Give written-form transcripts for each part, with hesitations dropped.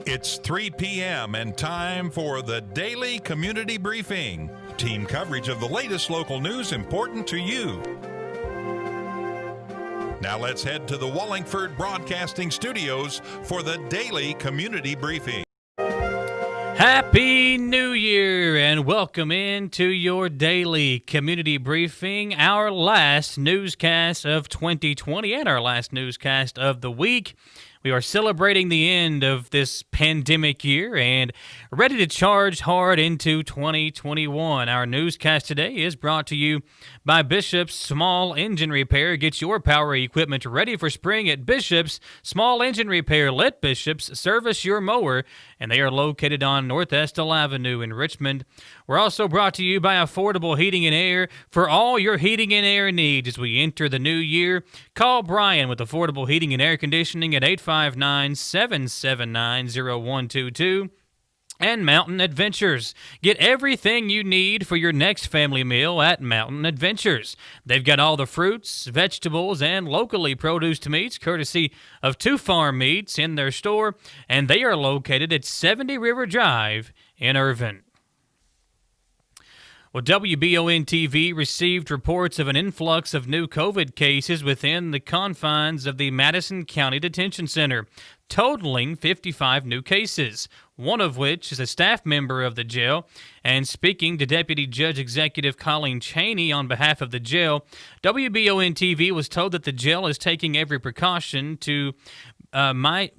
It's 3 p.m. and time for the Daily Community Briefing. Team coverage of the latest local news important to you. Now let's head to the Wallingford Broadcasting Studios for the Daily Community Briefing. Happy New Year and welcome into your Daily Community Briefing, our last newscast of 2020 and our last newscast of the week. We are celebrating the end of this pandemic year and ready to charge hard into 2021. Our newscast today is brought to you by Bishop's Small Engine Repair. Get your power equipment ready for spring at Bishop's Small Engine Repair. Let Bishop's service your mower, and they are located on North Estill Avenue in Richmond. We're also brought to you by Affordable Heating and Air for all your heating and air needs as we enter the new year. Call Brian with Affordable Heating and Air Conditioning at 859-779-0122. And Mountain Adventures. Get everything you need for your next family meal at Mountain Adventures. They've got all the fruits, vegetables, and locally produced meats, courtesy of Two Farm Meats in their store, and they are located at 70 River Drive in Irvine. Well, WBON-TV received reports of an influx of new COVID cases within the confines of the Madison County Detention Center, totaling 55 new cases, one of which is a staff member of the jail. And speaking to Deputy Judge Executive Colleen Cheney on behalf of the jail, WBON-TV was told that the jail is taking every precaution to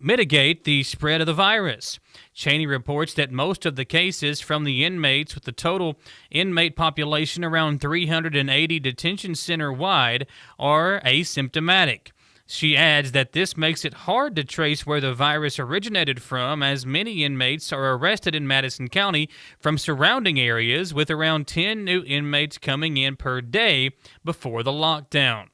mitigate the spread of the virus. Cheney reports that most of the cases from the inmates, with the total inmate population around 380 detention center-wide, are asymptomatic. She adds that this makes it hard to trace where the virus originated from, as many inmates are arrested in Madison County from surrounding areas, with around 10 new inmates coming in per day before the lockdown.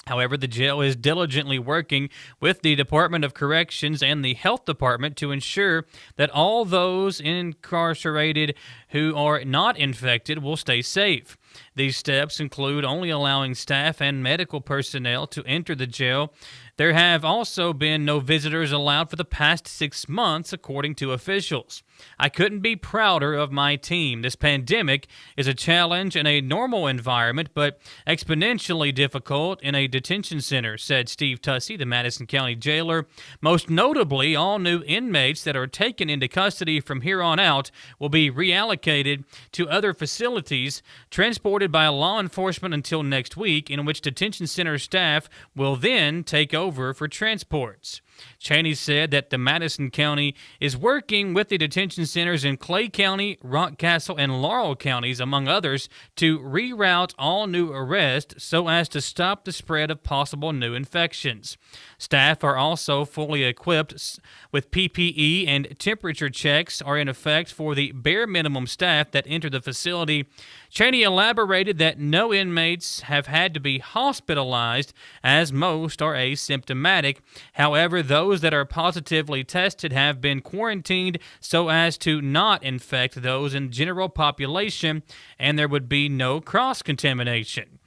However, the jail is diligently working with the Department of Corrections and the Health Department to ensure that all those incarcerated who are not infected will stay safe. These steps include only allowing staff and medical personnel to enter the jail. There have also been no visitors allowed for the past 6 months, according to officials. I couldn't be prouder of my team. This pandemic is a challenge in a normal environment, but exponentially difficult in a detention center, said Steve Tussey, the Madison County jailer. Most notably, all new inmates that are taken into custody from here on out will be reallocated to other facilities, transported by law enforcement until next week, in which detention center staff will then take over for transports. Cheney said that the Madison County is working with the detention centers in Clay County, Rockcastle, and Laurel counties, among others, to reroute all new arrests so as to stop the spread of possible new infections. Staff are also fully equipped with PPE, and temperature checks are in effect for the bare minimum staff that enter the facility. Cheney elaborated that no inmates have had to be hospitalized, as most are asymptomatic. However, those that are positively tested have been quarantined so as to not infect those in general population, and there would be no cross-contamination.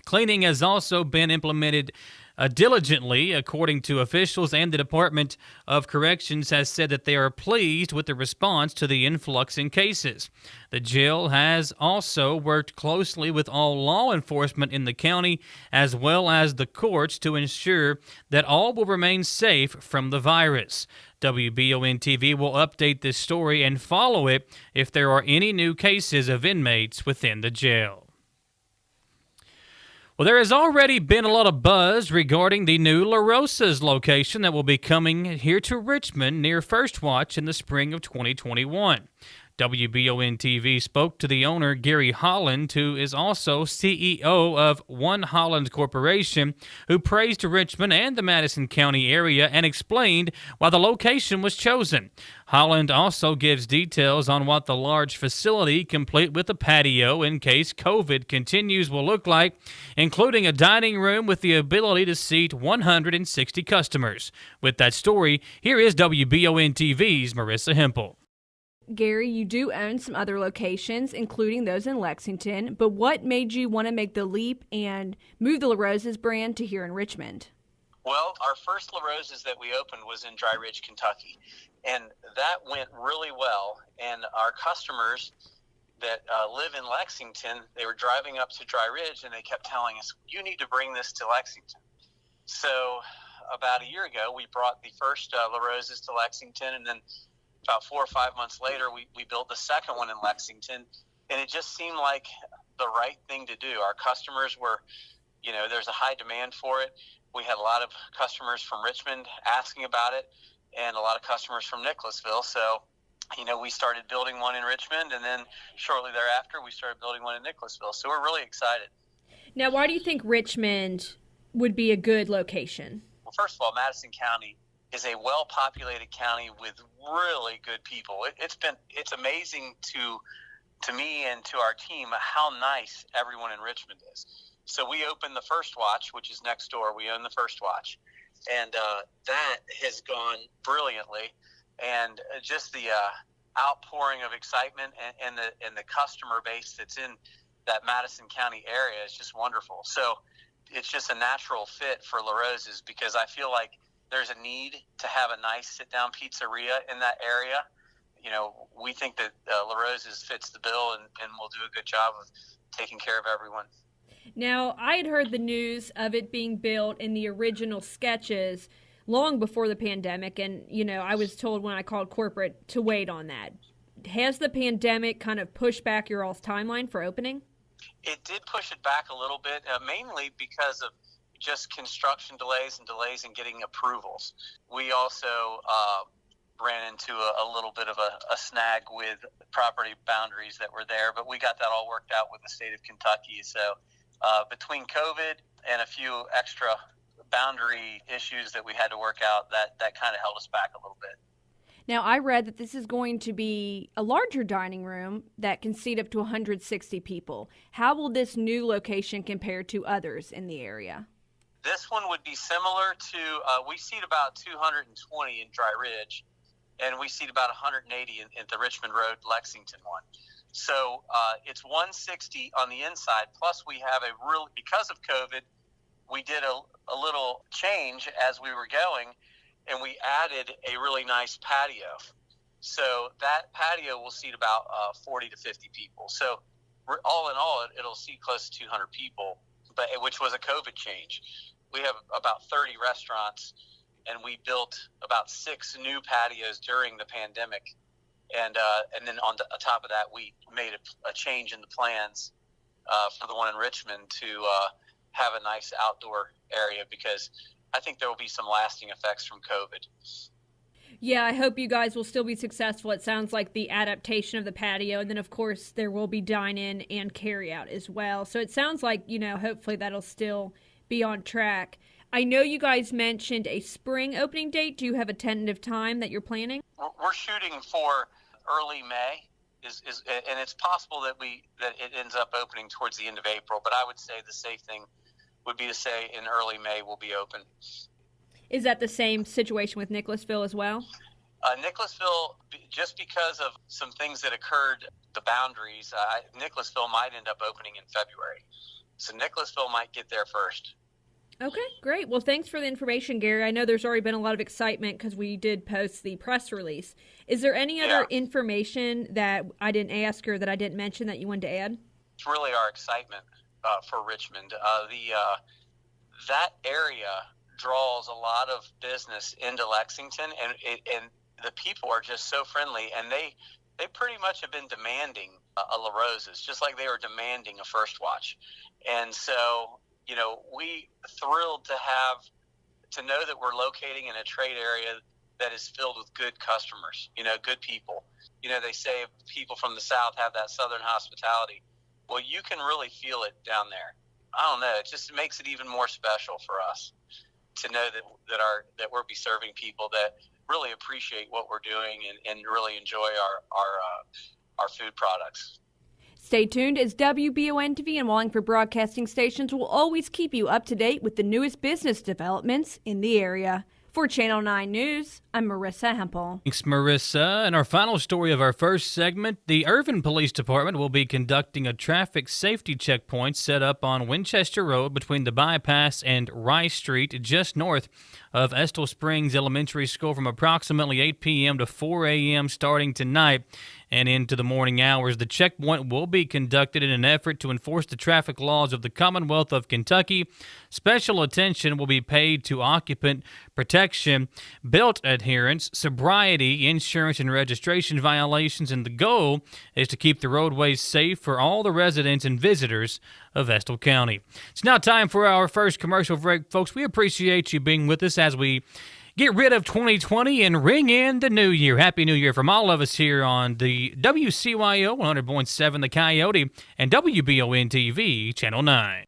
Cleaning has also been implemented diligently, according to officials, and the Department of Corrections has said that they are pleased with the response to the influx in cases. The jail has also worked closely with all law enforcement in the county as well as the courts to ensure that all will remain safe from the virus. WBON-TV will update this story and follow it if there are any new cases of inmates within the jail. Well, there has already been a lot of buzz regarding the new LaRosa's location that will be coming here to Richmond near First Watch in the spring of 2021. WBON-TV spoke to the owner, Gary Holland, who is also CEO of One Holland Corporation, who praised Richmond and the Madison County area and explained why the location was chosen. Holland also gives details on what the large facility, complete with a patio in case COVID continues, will look like, including a dining room with the ability to seat 160 customers. With that story, here is WBON-TV's Marissa Hempel. Gary, you do own some other locations, including those in Lexington, but what made you want to make the leap and move the LaRosa's brand to here in Richmond? Well, our first LaRosa's that we opened was in Dry Ridge, Kentucky, And that went really well. And our customers that live in Lexington, they were driving up to Dry Ridge, and they kept telling us, you need to bring this to Lexington. So about a year ago, we brought the first LaRosas to Lexington, and then about 4 or 5 months later, we built the second one in Lexington, and it just seemed like the right thing to do. Our customers were, there's a high demand for it. We had a lot of customers from Richmond asking about it, and a lot of customers from Nicholasville. So, we started building one in Richmond, and then shortly thereafter, we started building one in Nicholasville. So we're really excited. Now, why do you think Richmond would be a good location? Well, first of all, Madison County is a well-populated county with really good people. It's amazing to me and to our team how nice everyone in Richmond is. So we opened the First Watch, which is next door. We own the First Watch, and that has gone brilliantly. And just the outpouring of excitement and the customer base that's in that Madison County area is just wonderful. So it's just a natural fit for LaRosa's, because I feel like there's a need to have a nice sit-down pizzeria in that area. We think that LaRosa's fits the bill and will do a good job of taking care of everyone. Now, I had heard the news of it being built in the original sketches long before the pandemic, and, I was told when I called corporate to wait on that. Has the pandemic kind of pushed back your all's timeline for opening? It did push it back a little bit, mainly because of just construction delays and delays in getting approvals. We also ran into a little bit of a snag with property boundaries that were there, but we got that all worked out with the state of Kentucky. So between COVID and a few extra boundary issues that we had to work out, that kind of held us back a little bit. Now, I read that this is going to be a larger dining room that can seat up to 160 people. How will this new location compare to others in the area? This one would be similar to, we seat about 220 in Dry Ridge, and we seat about 180 in the Richmond Road, Lexington one. So it's 160 on the inside, plus we have because of COVID, we did a little change as we were going, and we added a really nice patio. So that patio will seat about 40 to 50 people. So all in all, it'll seat close to 200 people, which was a COVID change. We have about 30 restaurants, and we built about 6 new patios during the pandemic. And then on top of that, we made a change in the plans for the one in Richmond to have a nice outdoor area, because I think there will be some lasting effects from COVID. Yeah, I hope you guys will still be successful. It sounds like the adaptation of the patio, and then, of course, there will be dine-in and carry-out as well. So it sounds like, hopefully that'll still be on track. I know you guys mentioned a spring opening date. Do you have a tentative time that you're planning? We're shooting for early May, and it's possible that it ends up opening towards the end of April, but I would say the safe thing would be to say in early May we'll be open. Is that the same situation with Nicholasville as well? Nicholasville, just because of some things that occurred, the boundaries, Nicholasville might end up opening in February. So Nicholasville might get there first. Okay, great. Well, thanks for the information, Gary. I know there's already been a lot of excitement because we did post the press release. Is there any other information that I didn't ask or that I didn't mention that you wanted to add? It's really our excitement for Richmond. That area draws a lot of business into Lexington, and the people are just so friendly, and they pretty much have been demanding a LaRosa's, just like they were demanding a First Watch. And so, we thrilled to know that we're locating in a trade area that is filled with good customers, good people. They say people from the South have that Southern hospitality. Well, you can really feel it down there. I don't know. It just makes it even more special for us to know that we'll be serving people that really appreciate what we're doing and really enjoy our food products. Stay tuned, as WBON TV and Wallingford Broadcasting Stations will always keep you up to date with the newest business developments in the area. For Channel 9 News, I'm Marissa Hempel. Thanks, Marissa. And our final story of our first segment, the Irvin Police Department will be conducting a traffic safety checkpoint set up on Winchester Road between the bypass and Rice Street, just north of Estill Springs Elementary School from approximately 8 p.m. to 4 a.m. starting tonight and into the morning hours. The checkpoint will be conducted in an effort to enforce the traffic laws of the Commonwealth of Kentucky. Special attention will be paid to occupant protection, belt adherence, sobriety, insurance, and registration violations, and the goal is to keep the roadways safe for all the residents and visitors of Estill County. It's now time for our first commercial break, folks. We appreciate you being with us as we get rid of 2020 and ring in the new year. Happy New Year from all of us here on the WCYO 100.7 The Coyote and WBON-TV Channel 9.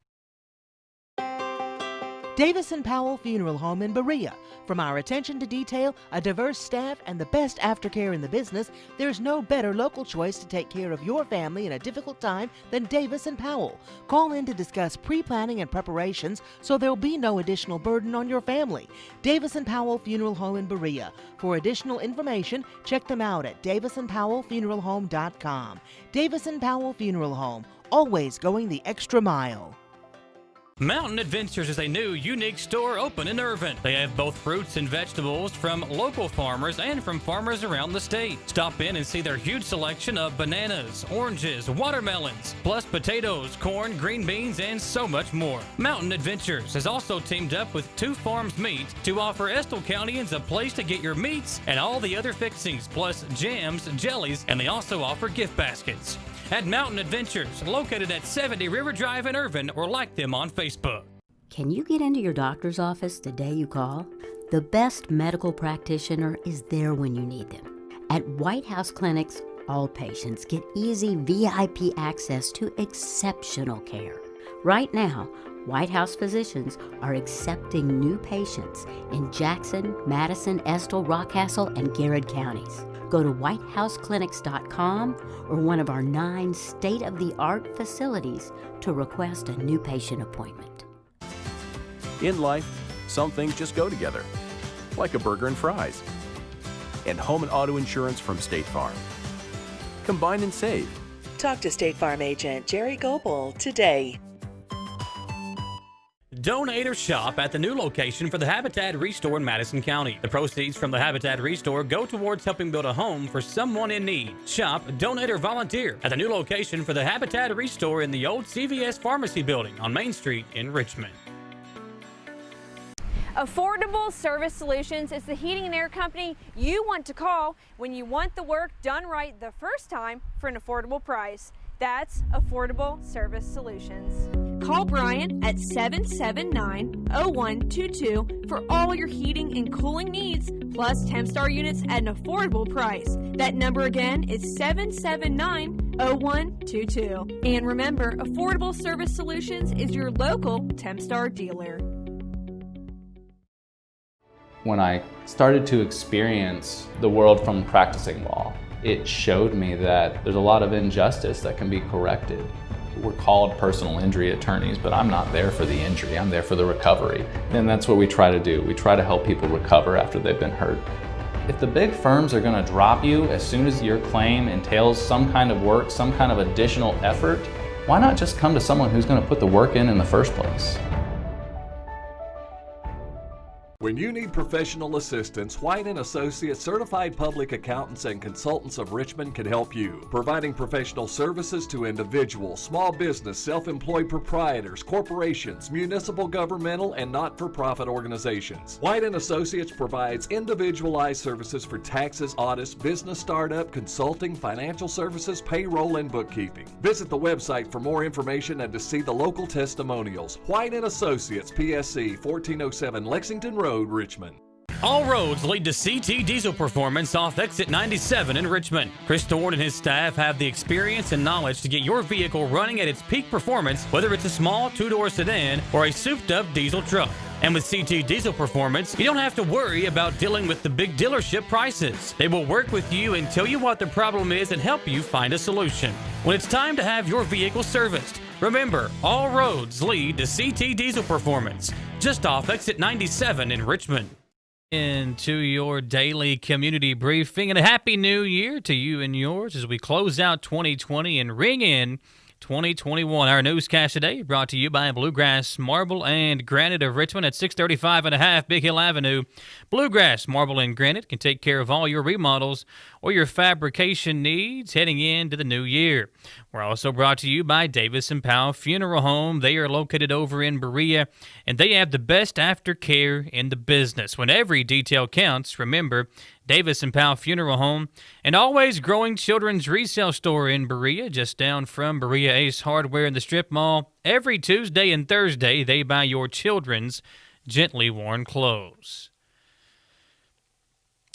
Davis & Powell Funeral Home in Berea. From our attention to detail, a diverse staff, and the best aftercare in the business, there's no better local choice to take care of your family in a difficult time than Davis & Powell. Call in to discuss pre-planning and preparations so there'll be no additional burden on your family. Davis & Powell Funeral Home in Berea. For additional information, check them out at davisandpowellfuneralhome.com. Davis & Powell Funeral Home, always going the extra mile. Mountain Adventures is a new, unique store open in Irvin. They have both fruits and vegetables from local farmers and from farmers around the state. Stop in and see their huge selection of bananas, oranges, watermelons, plus potatoes, corn, green beans, and so much more. Mountain Adventures has also teamed up with Two Farms Meat to offer Estill Countyans a place to get your meats and all the other fixings, plus jams, jellies, and they also offer gift baskets. At Mountain Adventures, located at 70 River Drive in Irvin, or like them on Facebook. Can you get into your doctor's office the day you call? The best medical practitioner is there when you need them. At White House Clinics, all patients get easy VIP access to exceptional care. Right now, White House physicians are accepting new patients in Jackson, Madison, Estill, Rockcastle, and Garrett counties. Go to whitehouseclinics.com or one of our 9 state-of-the-art facilities to request a new patient appointment. In life, some things just go together, like a burger and fries. And home and auto insurance from State Farm. Combine and save. Talk to State Farm agent Jerry Goebel today. Donate or shop at the new location for the Habitat Restore in Madison County. The proceeds from the Habitat Restore go towards helping build a home for someone in need. Shop, donate, or volunteer at the new location for the Habitat Restore in the old CVS Pharmacy building on Main Street in Richmond. Affordable Service Solutions is the heating and air company you want to call when you want the work done right the first time for an affordable price. That's Affordable Service Solutions. Call Brian at 779-0122 for all your heating and cooling needs, plus Tempstar units at an affordable price. That number again is 779-0122. And remember, Affordable Service Solutions is your local Tempstar dealer. When I started to experience the world from practicing law, it showed me that there's a lot of injustice that can be corrected. We're called personal injury attorneys, but I'm not there for the injury, I'm there for the recovery. And that's what we try to do. We try to help people recover after they've been hurt. If the big firms are gonna drop you as soon as your claim entails some kind of work, some kind of additional effort, why not just come to someone who's gonna put the work in the first place? When you need professional assistance, White & Associates Certified Public Accountants and Consultants of Richmond can help you, providing professional services to individuals, small business, self-employed proprietors, corporations, municipal, governmental, and not-for-profit organizations. White & Associates provides individualized services for taxes, audits, business startup, consulting, financial services, payroll, and bookkeeping. Visit the website for more information and to see the local testimonials. White & Associates, PSC, 1407 Lexington Road, Richmond. All roads lead to CT Diesel Performance off exit 97 in Richmond. Chris Thorne and his staff have the experience and knowledge to get your vehicle running at its peak performance, whether it's a small 2-door sedan or a souped-up diesel truck. And with CT Diesel Performance, you don't have to worry about dealing with the big dealership prices. They will work with you and tell you what the problem is and help you find a solution. When it's time to have your vehicle serviced, remember, all roads lead to CT Diesel Performance, just off exit 97 in Richmond. Into your daily community briefing, and a happy new year to you and yours as we close out 2020 and ring in 2021. Our newscast today brought to you by Bluegrass Marble and Granite of Richmond at 635 and a half Big Hill Avenue. Bluegrass Marble and Granite can take care of all your remodels or your fabrication needs heading into the new year. We're also brought to you by Davis and Powell Funeral Home. They are located over in Berea, and they have the best aftercare in the business. When every detail counts, remember Davis and Powell Funeral Home, and always growing children's resale store in Berea, just down from Berea Ace Hardware in the Strip Mall. Every Tuesday and Thursday, they buy your children's gently worn clothes.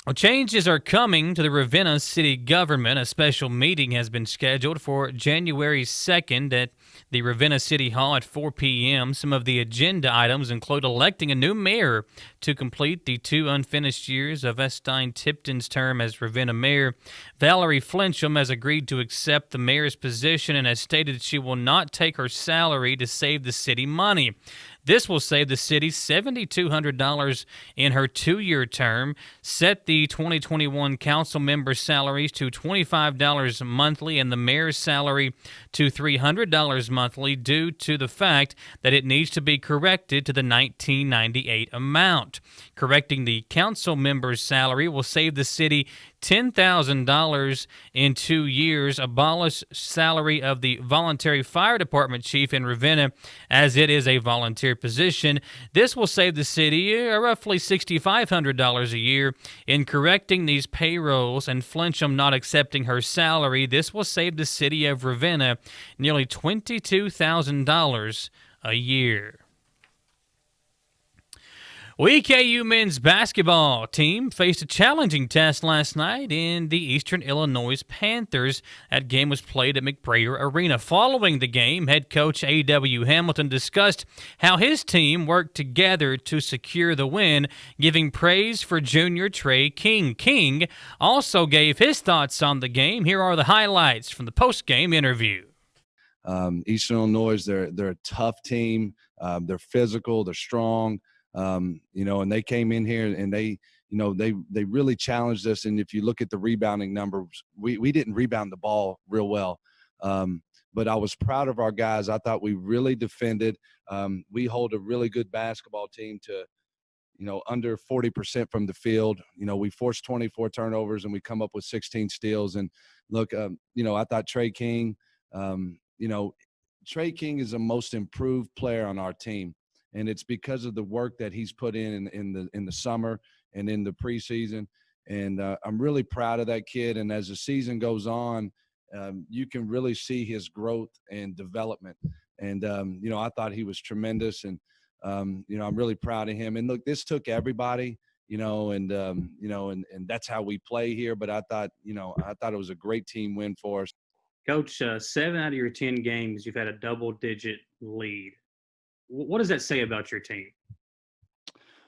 Well, changes are coming to the Ravenna City government. A special meeting has been scheduled for January 2nd at the Ravenna City Hall at 4 p.m. Some of the agenda items include electing a new mayor to complete the 2 unfinished years of Estine Tipton's term as Ravenna mayor. Valerie Flincham has agreed to accept the mayor's position and has stated she will not take her salary to save the city money. This will save the city $7,200 in her 2-year term, set the 2021 council member salaries to $25 monthly and the mayor's salary to $300 monthly due to the fact that it needs to be corrected to the 1998 amount. Correcting the council member's salary will save the city $10,000 in 2 years, abolish salary of the voluntary fire department chief in Ravenna as it is a volunteer position. This will save the city roughly $6,500 a year. In correcting these payrolls and Flincham not accepting her salary, this will save the city of Ravenna nearly $22,000 a year. Well, EKU men's basketball team faced a challenging test last night in the Eastern Illinois Panthers. That game was played at McBrayer Arena. Following the game, head coach A.W. Hamilton discussed how his team worked together to secure the win, giving praise for junior Trey King. King also gave his thoughts on the game. Here are the highlights from the postgame interview. Eastern Illinois, they're a tough team. They're physical. They're strong. And they came in here and they really challenged us. And if you look at the rebounding numbers, we didn't rebound the ball real well. But I was proud of our guys. I thought we really defended. We hold a really good basketball team to, under 40% from the field. We forced 24 turnovers and we come up with 16 steals. And look, I thought Trey King, Trey King is the most improved player on our team. And it's because of the work that he's put in the summer and in the preseason. And I'm really proud of that kid. And as the season goes on, you can really see his growth and development. And, I thought he was tremendous. And, I'm really proud of him. And, look, this took everybody, and that's how we play here. But I thought it was a great team win for us. Coach, 7 out of your 10 games, you've had a double-digit lead. What does that say about your team?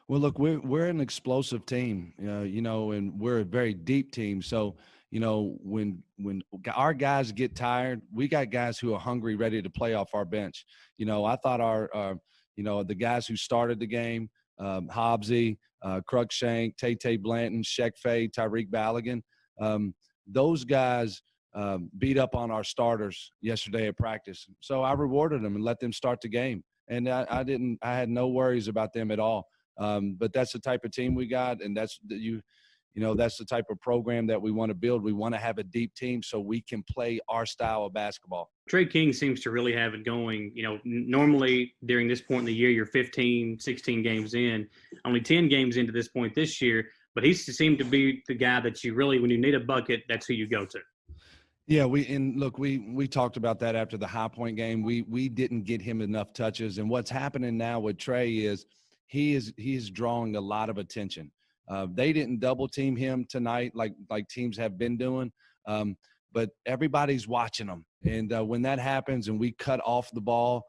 Well, look, we're an explosive team, and we're a very deep team. So, when our guys get tired, we got guys who are hungry, ready to play off our bench. I thought the guys who started the game, Hobbsy, Cruikshank, Tay Blanton, Sheck Fay, Tyreek Ballaghan, those guys beat up on our starters yesterday at practice. So I rewarded them and let them start the game. And I had no worries about them at all. But that's the type of team we got, and that's the type of program that we want to build. We want to have a deep team so we can play our style of basketball. Trey King seems to really have it going. Normally during this point in the year, you're 15, 16 games in, only 10 games into this point this year. But he seemed to be the guy that you really, when you need a bucket, that's who you go to. Yeah, we talked about that after the High Point game. We didn't get him enough touches, and what's happening now with Trey is he is drawing a lot of attention. They didn't double team him tonight like teams have been doing, but everybody's watching him. And when that happens and we cut off the ball,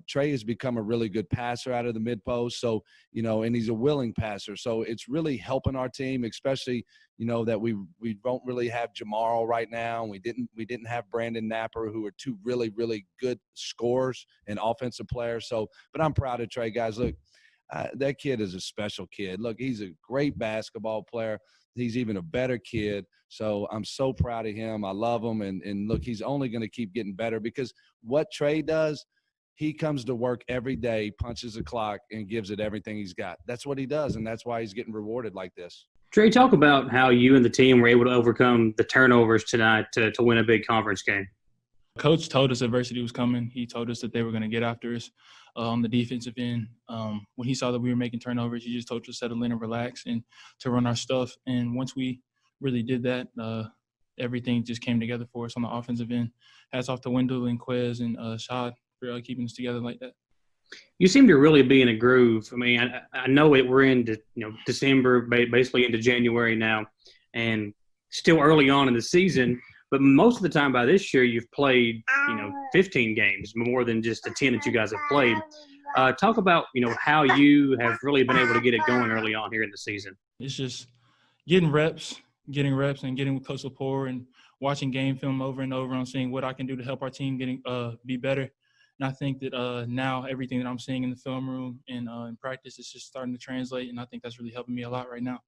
Trey has become a really good passer out of the mid post. So, and he's a willing passer. So it's really helping our team, especially, that we don't really have Jamal right now. We didn't have Brandon Napper, who are two really, really good scorers and offensive players. So, but I'm proud of Trey, guys. Look, That kid is a special kid. Look, he's a great basketball player. He's even a better kid. So I'm so proud of him. I love him. And look, he's only going to keep getting better because what Trey does, he comes to work every day, punches the clock, and gives it everything he's got. That's what he does, and that's why he's getting rewarded like this. Trey, talk about how you and the team were able to overcome the turnovers tonight to win a big conference game. Coach told us adversity was coming. He told us that they were going to get after us on the defensive end. When he saw that we were making turnovers, he just told us to settle in and relax and to run our stuff. And once we really did that, everything just came together for us on the offensive end. Hats off to Wendell and Quez and Shad for keeping us together like that. You seem to really be in a groove. I mean, I know we're into December, basically into January now, and still early on in the season. But most of the time by this year, you've played 15 games, more than just the 10 that you guys have played. Talk about how you have really been able to get it going early on here in the season. It's just getting reps, and getting with Coach Lepore and watching game film over and over and seeing what I can do to help our team be better. And I think that now everything that I'm seeing in the film room and in practice is just starting to translate, and I think that's really helping me a lot right now.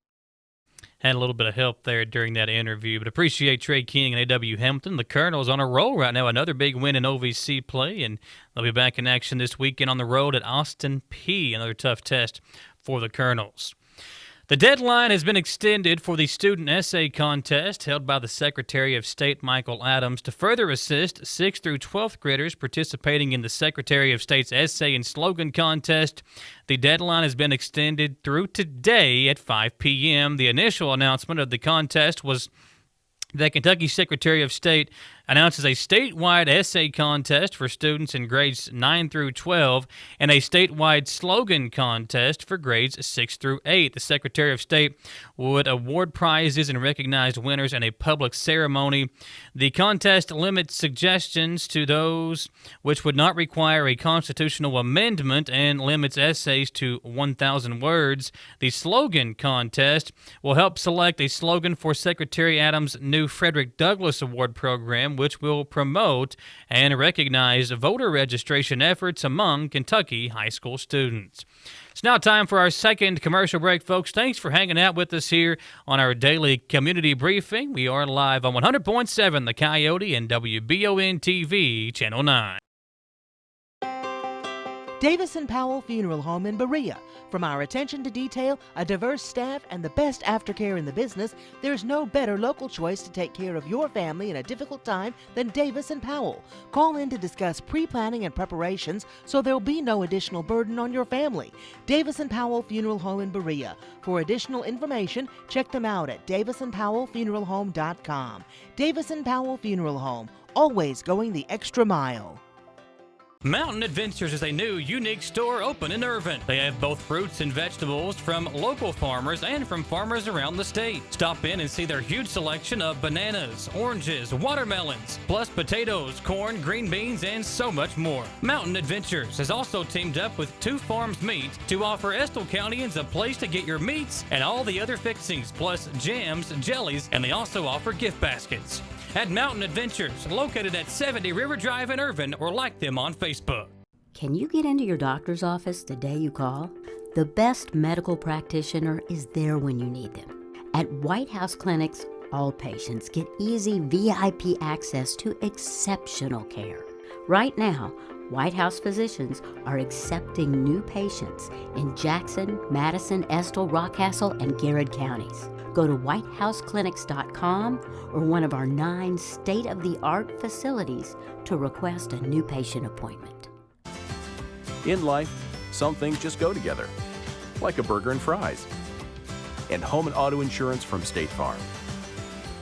Had a little bit of help there during that interview, but appreciate Trey King and A.W. Hamilton. The Colonels on a roll right now, another big win in OVC play, and they'll be back in action this weekend on the road at Austin Peay, another tough test for the Colonels. The deadline has been extended for the student essay contest held by the Secretary of State Michael Adams to further assist 6th through 12th graders participating in the Secretary of State's essay and slogan contest. The deadline has been extended through today at 5 p.m. The initial announcement of the contest was that Kentucky Secretary of State announces a statewide essay contest for students in grades 9 through 12 and a statewide slogan contest for grades 6 through 8. The Secretary of State would award prizes and recognize winners in a public ceremony. The contest limits suggestions to those which would not require a constitutional amendment and limits essays to 1,000 words. The slogan contest will help select a slogan for Secretary Adams' new Frederick Douglass Award program, which will promote and recognize voter registration efforts among Kentucky high school students. It's now time for our second commercial break, folks. Thanks for hanging out with us here on our daily community briefing. We are live on 100.7 The Coyote and WBON-TV, Channel 9. Davis & Powell Funeral Home in Berea. From our attention to detail, a diverse staff, and the best aftercare in the business, there's no better local choice to take care of your family in a difficult time than Davis & Powell. Call in to discuss pre-planning and preparations so there'll be no additional burden on your family. Davis & Powell Funeral Home in Berea. For additional information, check them out at davisandpowellfuneralhome.com. Davis & Powell Funeral Home, always going the extra mile. Mountain Adventures is a new, unique store open in Irvin. They have both fruits and vegetables from local farmers and from farmers around the state. Stop in and see their huge selection of bananas, oranges, watermelons, plus potatoes, corn, green beans, and so much more. Mountain Adventures has also teamed up with Two Farms Meat to offer Estill Countyans a place to get your meats and all the other fixings, plus jams, jellies, and they also offer gift baskets. At Mountain Adventures, located at 70 River Drive in Irvin, or like them on Facebook. Can you get into your doctor's office the day you call? The best medical practitioner is there when you need them. At White House Clinics, all patients get easy VIP access to exceptional care. Right now, White House physicians are accepting new patients in Jackson, Madison, Estill, Rockcastle, and Garrett counties. Go to whitehouseclinics.com or one of our 9 state-of-the-art facilities to request a new patient appointment. In life, some things just go together, like a burger and fries. And home and auto insurance from State Farm.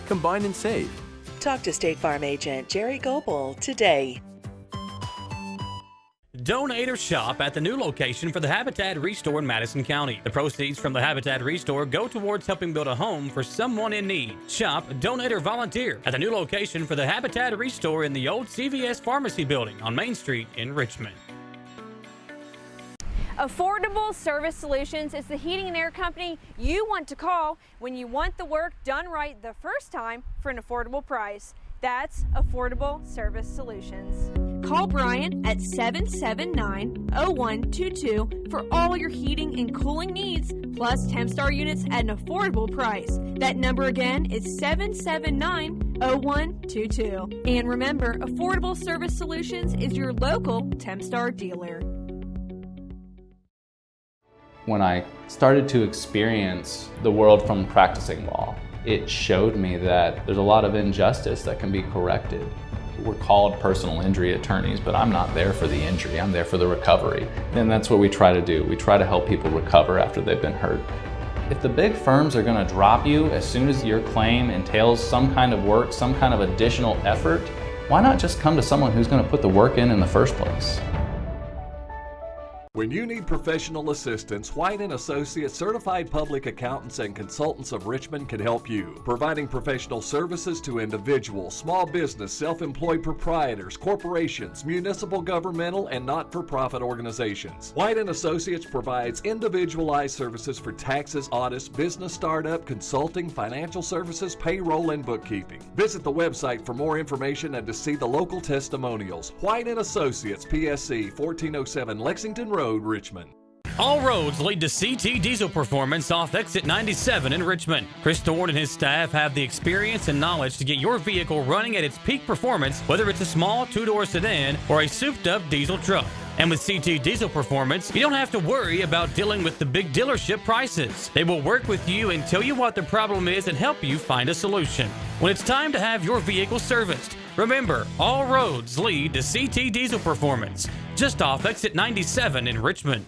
Combine and save. Talk to State Farm agent Jerry Goebel today. Donate or shop at the new location for the Habitat Restore in Madison County. The proceeds from the Habitat Restore go towards helping build a home for someone in need. Shop, donate, or volunteer at the new location for the Habitat Restore in the old CVS Pharmacy building on Main Street in Richmond. Affordable Service Solutions is the heating and air company you want to call when you want the work done right the first time for an affordable price. That's Affordable Service Solutions. Call Brian at 779-0122 for all your heating and cooling needs, plus Tempstar units at an affordable price. That number again is 779-0122. And remember, Affordable Service Solutions is your local Tempstar dealer. When I started to experience the world from practicing law, it showed me that there's a lot of injustice that can be corrected. We're called personal injury attorneys, but I'm not there for the injury, I'm there for the recovery. And that's what we try to do. We try to help people recover after they've been hurt. If the big firms are gonna drop you as soon as your claim entails some kind of work, some kind of additional effort, why not just come to someone who's gonna put the work in the first place? When you need professional assistance, White & Associates Certified Public Accountants and Consultants of Richmond can help you, providing professional services to individuals, small business, self-employed proprietors, corporations, municipal, governmental, and not-for-profit organizations. White & Associates provides individualized services for taxes, audits, business startup, consulting, financial services, payroll, and bookkeeping. Visit the website for more information and to see the local testimonials. White & Associates, PSC, 1407 Lexington Road, Richmond. All roads lead to CT Diesel Performance off exit 97 in Richmond. Chris Thorne and his staff have the experience and knowledge to get your vehicle running at its peak performance, whether it's a small two-door sedan or a souped-up diesel truck. And with CT Diesel Performance, you don't have to worry about dealing with the big dealership prices. They will work with you and tell you what the problem is and help you find a solution. When it's time to have your vehicle serviced, remember, all roads lead to CT Diesel Performance, just off exit 97 in Richmond.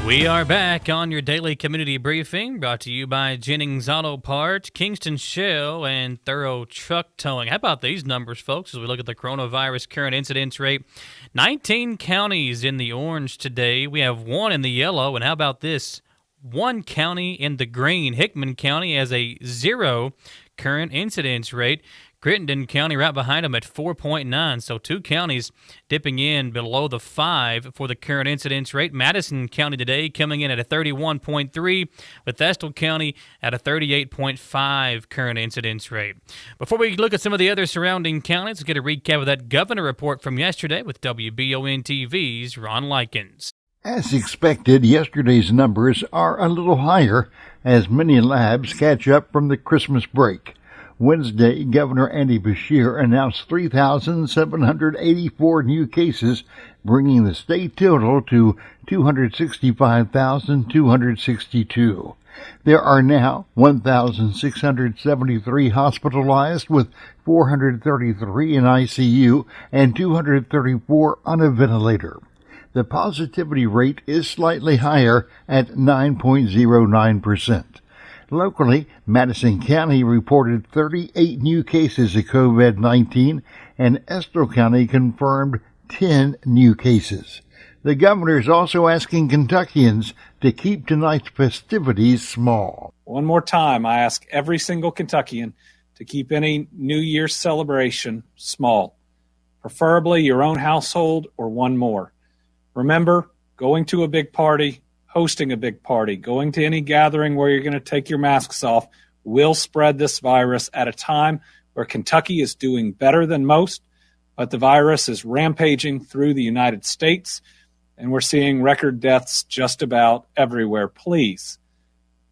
We are back on your daily community briefing, brought to you by Jennings Auto Parts, Kingston Shell, and Thorough Truck Towing. How about these numbers, folks, as we look at the coronavirus current incidence rate? 19 counties in the orange today. We have 1 in the yellow, and how about this? 1 county in the green. Hickman County has a 0 current incidence rate. Crittenden County right behind them at 4.9, so 2 counties dipping in below the 5 for the current incidence rate. Madison County today coming in at a 31.3, with Estill County at a 38.5 current incidence rate. Before we look at some of the other surrounding counties, let's get a recap of that governor report from yesterday with WBON TV's Ron Likens. As expected, yesterday's numbers are a little higher as many labs catch up from the Christmas break. Wednesday, Governor Andy Beshear announced 3,784 new cases, bringing the state total to 265,262. There are now 1,673 hospitalized, with 433 in ICU and 234 on a ventilator. The positivity rate is slightly higher at 9.09%. Locally, Madison County reported 38 new cases of COVID-19, and Estill County confirmed 10 new cases. The governor is also asking Kentuckians to keep tonight's festivities small. One more time, I ask every single Kentuckian to keep any New Year's celebration small, preferably your own household or one more. Remember, going to a big party, hosting a big party, going to any gathering where you're going to take your masks off will spread this virus at a time where Kentucky is doing better than most, but the virus is rampaging through the United States, and we're seeing record deaths just about everywhere. Please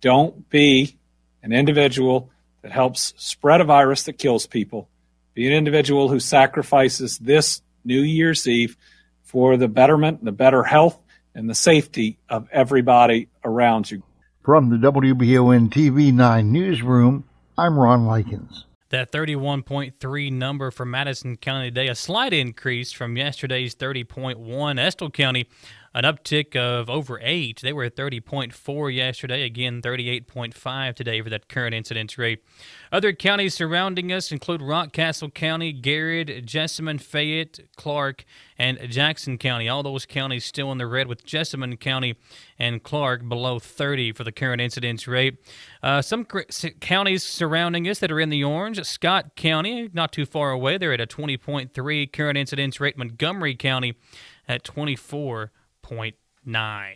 don't be an individual that helps spread a virus that kills people. Be an individual who sacrifices this New Year's Eve for the betterment, the better health, and the safety of everybody around you. From the WBON TV 9 newsroom, I'm Ron Likens. That 31.3 number for Madison County today, a slight increase from yesterday's 30.1. Estill County, an uptick of over 8. They were at 30.4 yesterday. Again, 38.5 today for that current incidence rate. Other counties surrounding us include Rockcastle County, Garrett, Jessamine, Fayette, Clark, and Jackson County. All those counties still in the red, with Jessamine County and Clark below 30 for the current incidence rate. Some counties surrounding us that are in the orange. Scott County, not too far away. They're at a 20.3 current incidence rate. Montgomery County at 24.9.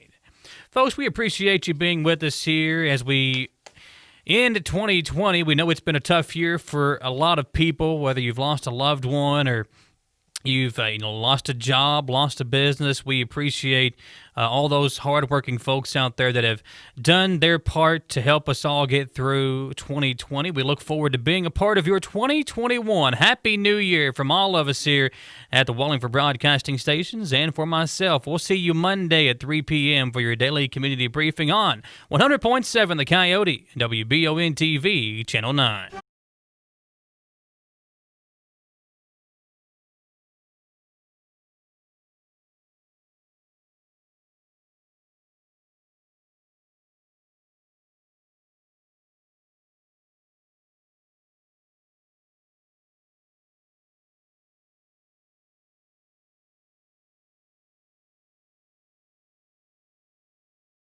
Folks, we appreciate you being with us here as we Into 2020, we know it's been a tough year for a lot of people, whether you've lost a loved one or you've lost a job, lost a business. We appreciate all those hardworking folks out there that have done their part to help us all get through 2020. We look forward to being a part of your 2021. Happy New Year from all of us here at the Wallingford Broadcasting Stations and for myself. We'll see you Monday at 3 p.m. for your daily community briefing on 100.7 The Coyote, WBON TV, Channel 9.